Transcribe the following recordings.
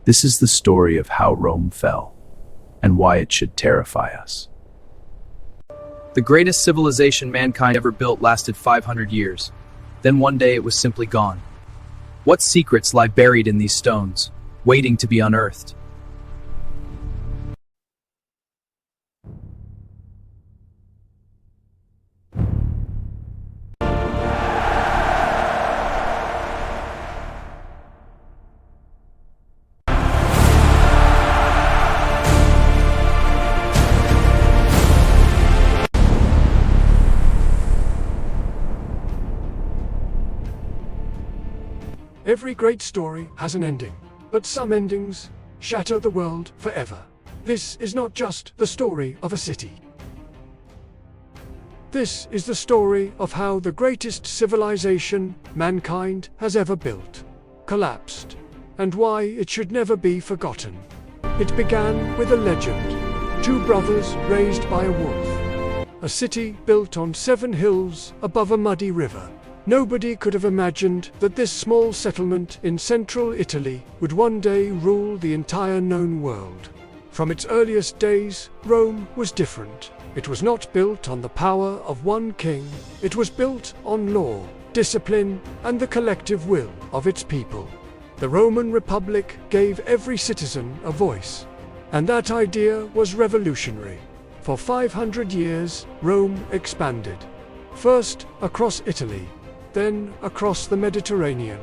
This is the story of how Rome fell and why it should terrify us. The greatest civilization mankind ever built lasted 500 years. Then one day it was simply gone. What secrets lie buried in these stones, waiting to be unearthed? Every great story has an ending, but some endings shatter the world forever. This is not just the story of a city. This is the story of how the greatest civilization mankind has ever built collapsed, and why it should never be forgotten. It began with a legend: two brothers raised by a wolf. A city built on 7 hills above a muddy river. Nobody could have imagined that this small settlement in central Italy would one day rule the entire known world. From its earliest days, Rome was different. It was not built on the power of one king. It was built on law, discipline, and the collective will of its people. The Roman Republic gave every citizen a voice, and that idea was revolutionary. For 500 years, Rome expanded, first across Italy, then across the Mediterranean.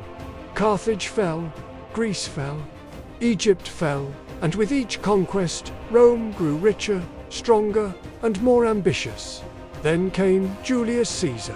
Carthage fell, Greece fell, Egypt fell, and with each conquest, Rome grew richer, stronger, and more ambitious. Then came Julius Caesar,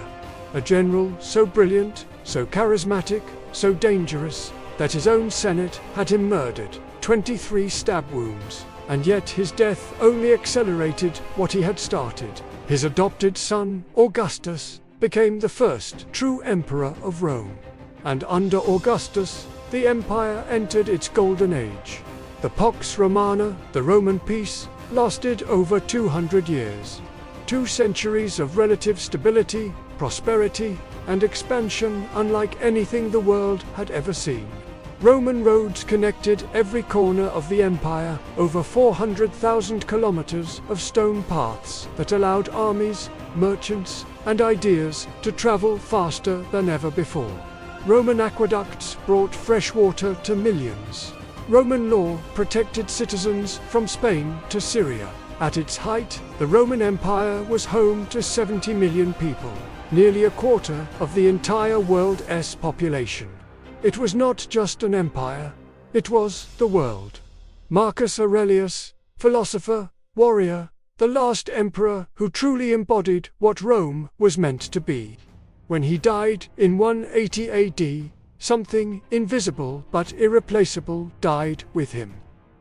a general so brilliant, so charismatic, so dangerous, that his own Senate had him murdered, 23 stab wounds, and yet his death only accelerated what he had started. His adopted son, Augustus, became the first true emperor of Rome. And under Augustus, the empire entered its golden age. The Pax Romana, the Roman peace, lasted over 200 years. 2 centuries of relative stability, prosperity, and expansion unlike anything the world had ever seen. Roman roads connected every corner of the empire, over 400,000 kilometers of stone paths that allowed armies, merchants, and ideas to travel faster than ever before. Roman aqueducts brought fresh water to millions. Roman law protected citizens from Spain to Syria. At its height, the Roman Empire was home to 70 million people, nearly a quarter of the entire world's population. It was not just an empire, it was the world. Marcus Aurelius, philosopher, warrior, the last emperor who truly embodied what Rome was meant to be. When he died in 180 AD, something invisible but irreplaceable died with him.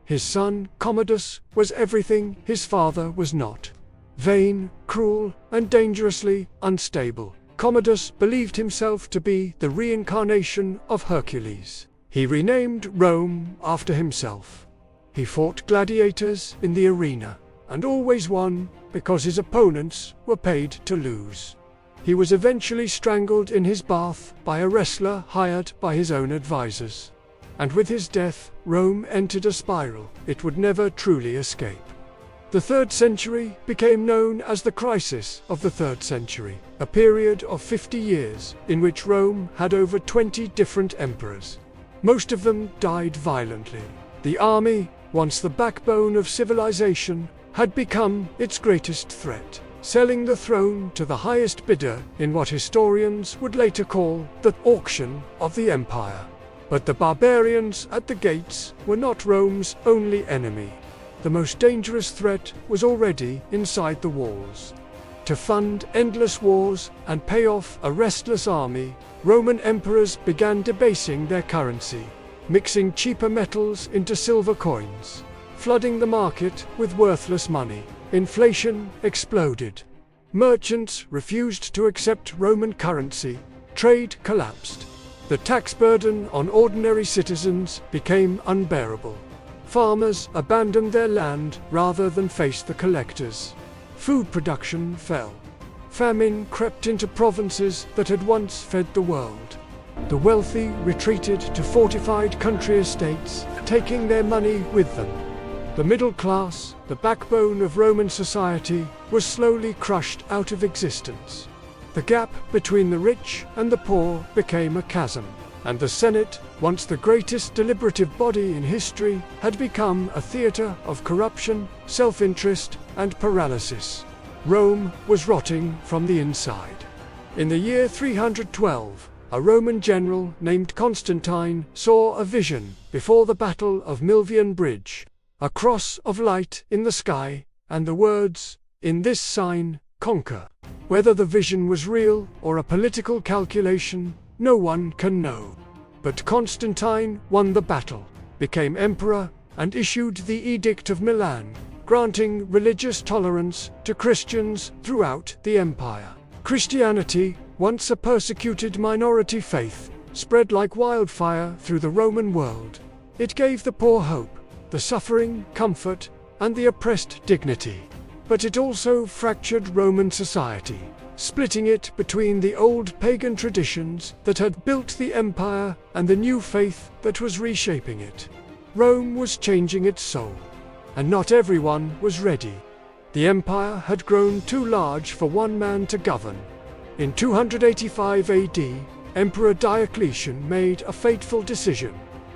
His son, Commodus, was everything his father was not. Vain, cruel, and dangerously unstable, Commodus believed himself to be the reincarnation of Hercules. He renamed Rome after himself. He fought gladiators in the arena, and always won because his opponents were paid to lose. He was eventually strangled in his bath by a wrestler hired by his own advisors. And with his death, Rome entered a spiral it would never truly escape. The 3rd century became known as the crisis of the 3rd century, a period of 50 years in which Rome had over 20 different emperors. Most of them died violently. The army, once the backbone of civilization, had become its greatest threat, selling the throne to the highest bidder in what historians would later call the auction of the empire. But the barbarians at the gates were not Rome's only enemy. The most dangerous threat was already inside the walls. To fund endless wars and pay off a restless army, Roman emperors began debasing their currency, mixing cheaper metals into silver coins, flooding the market with worthless money. Inflation exploded. Merchants refused to accept Roman currency. Trade collapsed. The tax burden on ordinary citizens became unbearable. Farmers abandoned their land rather than face the collectors. Food production fell. Famine crept into provinces that had once fed the world. The wealthy retreated to fortified country estates, taking their money with them. The middle class, the backbone of Roman society, was slowly crushed out of existence. The gap between the rich and the poor became a chasm, and the Senate, once the greatest deliberative body in history, had become a theater of corruption, self-interest, and paralysis. Rome was rotting from the inside. In the year 312, a Roman general named Constantine saw a vision before the Battle of Milvian Bridge, a cross of light in the sky, and the words, "In this sign, conquer." Whether the vision was real or a political calculation, no one can know. But Constantine won the battle, became emperor, and issued the Edict of Milan, granting religious tolerance to Christians throughout the empire. Christianity, once a persecuted minority faith, spread like wildfire through the Roman world. It gave the poor hope, the suffering comfort, and the oppressed dignity. But it also fractured Roman society, splitting it between the old pagan traditions that had built the empire and the new faith that was reshaping it. Rome was changing its soul, and not everyone was ready. The empire had grown too large for one man to govern. In 285 AD, Emperor Diocletian made a fateful decision.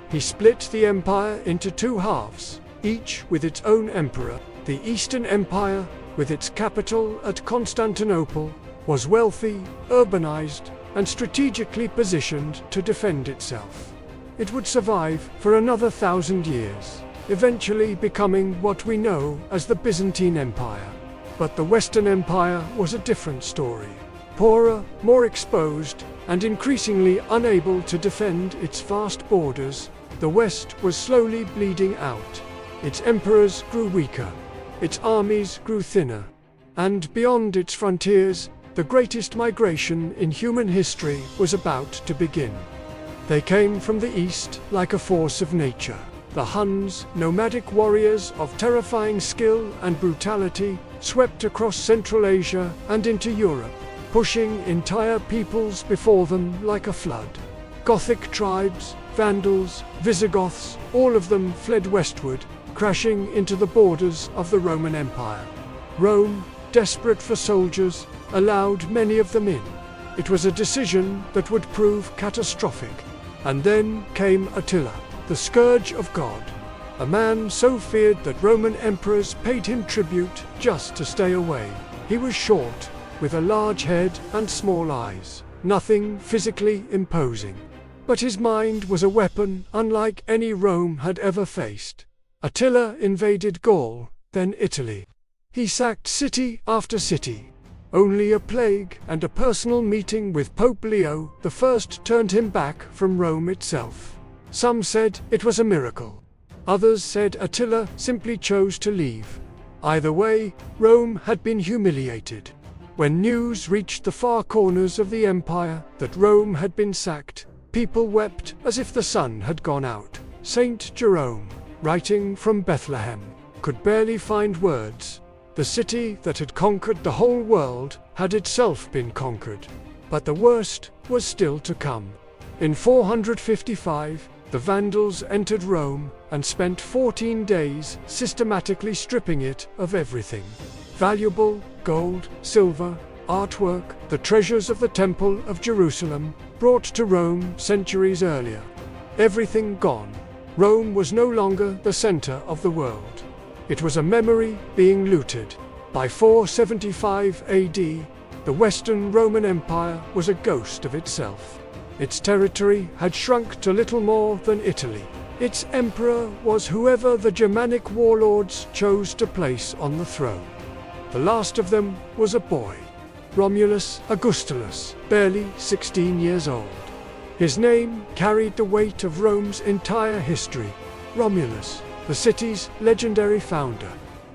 He split the empire into two halves, each with its own emperor. The Eastern Empire, with its capital at Constantinople, was wealthy, urbanized, and strategically positioned to defend itself. It would survive for another 1,000 years, eventually becoming what we know as the Byzantine Empire. But the Western Empire was a different story. Poorer, more exposed, and increasingly unable to defend its vast borders, the West was slowly bleeding out. Its emperors grew weaker, its armies grew thinner, and beyond its frontiers, the greatest migration in human history was about to begin. They came from the east like a force of nature. The Huns, nomadic warriors of terrifying skill and brutality, swept across Central Asia and into Europe, pushing entire peoples before them like a flood. Gothic tribes, Vandals, Visigoths, all of them fled westward, crashing into the borders of the Roman Empire. Rome, desperate for soldiers, allowed many of them in. It was a decision that would prove catastrophic. And then came Attila, the scourge of God, a man so feared that Roman emperors paid him tribute just to stay away. He was short, with a large head and small eyes, nothing physically imposing. But his mind was a weapon unlike any Rome had ever faced. Attila invaded Gaul, then Italy. He sacked city after city. Only a plague and a personal meeting with Pope Leo I turned him back from Rome itself. Some said it was a miracle. Others said Attila simply chose to leave. Either way, Rome had been humiliated. When news reached the far corners of the empire that Rome had been sacked, people wept as if the sun had gone out. Saint Jerome, writing from Bethlehem, could barely find words. The city that had conquered the whole world had itself been conquered. But the worst was still to come. In 455, the Vandals entered Rome and spent 14 days systematically stripping it of everything. Valuable gold, silver, artwork, the treasures of the Temple of Jerusalem, brought to Rome centuries earlier. Everything gone. Rome was no longer the center of the world. It was a memory being looted. By 475 AD, the Western Roman Empire was a ghost of itself. Its territory had shrunk to little more than Italy. Its emperor was whoever the Germanic warlords chose to place on the throne. The last of them was a boy, Romulus Augustulus, barely 16 years old. His name carried the weight of Rome's entire history. Romulus, the city's legendary founder.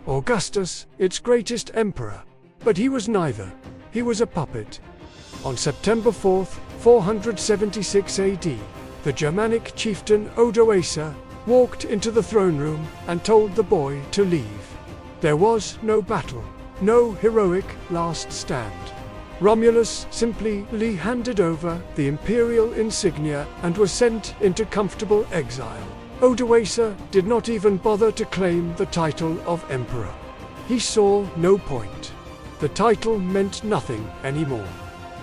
Augustus, its greatest emperor. But he was neither. He was a puppet. On September 4th, 476 AD, the Germanic chieftain Odoacer walked into the throne room and told the boy to leave. There was no battle, no heroic last stand. Romulus simply handed over the imperial insignia and was sent into comfortable exile. Odoacer did not even bother to claim the title of emperor. He saw no point. The title meant nothing anymore.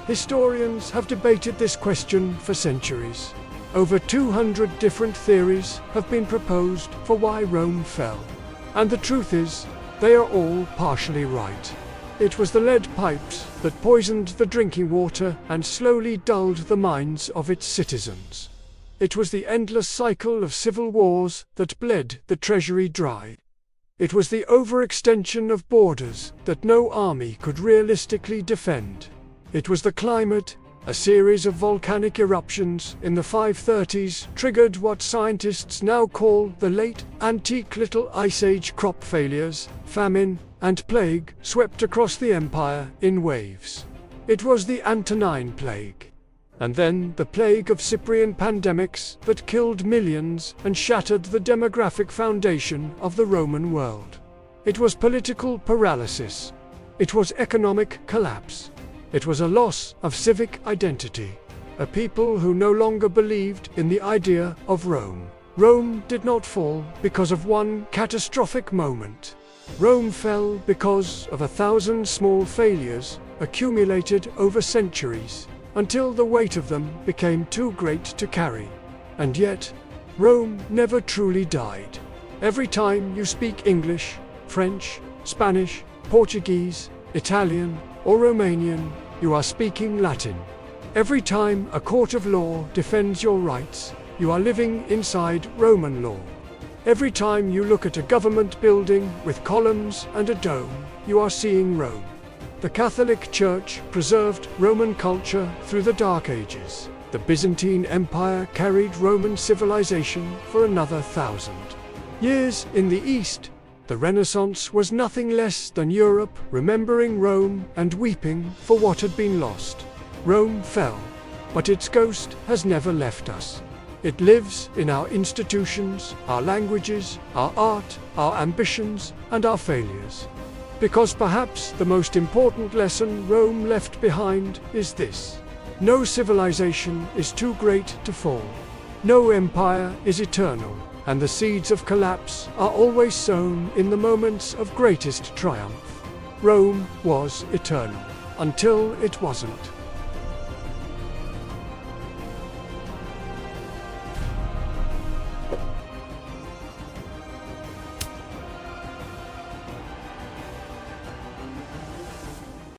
Historians have debated this question for centuries. Over 200 different theories have been proposed for why Rome fell. And the truth is, they are all partially right. It was the lead pipes that poisoned the drinking water and slowly dulled the minds of its citizens. It was the endless cycle of civil wars that bled the treasury dry. It was the overextension of borders that no army could realistically defend. It was the climate. A series of volcanic eruptions in the 530s triggered what scientists now call the late Antique Little Ice Age. Crop failures, famine, and plague swept across the empire in waves. It was the Antonine Plague. And then the plague of Cyprian pandemics that killed millions and shattered the demographic foundation of the Roman world. It was political paralysis. It was economic collapse. It was a loss of civic identity, a people who no longer believed in the idea of Rome. Rome did not fall because of one catastrophic moment. Rome fell because of 1,000 small failures accumulated over centuries, until the weight of them became too great to carry. And yet, Rome never truly died. Every time you speak English, French, Spanish, Portuguese, Italian, or Romanian, you are speaking Latin. Every time a court of law defends your rights, you are living inside Roman law. Every time you look at a government building with columns and a dome, you are seeing Rome. The Catholic Church preserved Roman culture through the Dark Ages. The Byzantine Empire carried Roman civilization for another 1,000 years in the East. The Renaissance was nothing less than Europe remembering Rome and weeping for what had been lost. Rome fell, but its ghost has never left us. It lives in our institutions, our languages, our art, our ambitions, and our failures. Because perhaps the most important lesson Rome left behind is this: no civilization is too great to fall. No empire is eternal. And the seeds of collapse are always sown in the moments of greatest triumph. Rome was eternal, until it wasn't.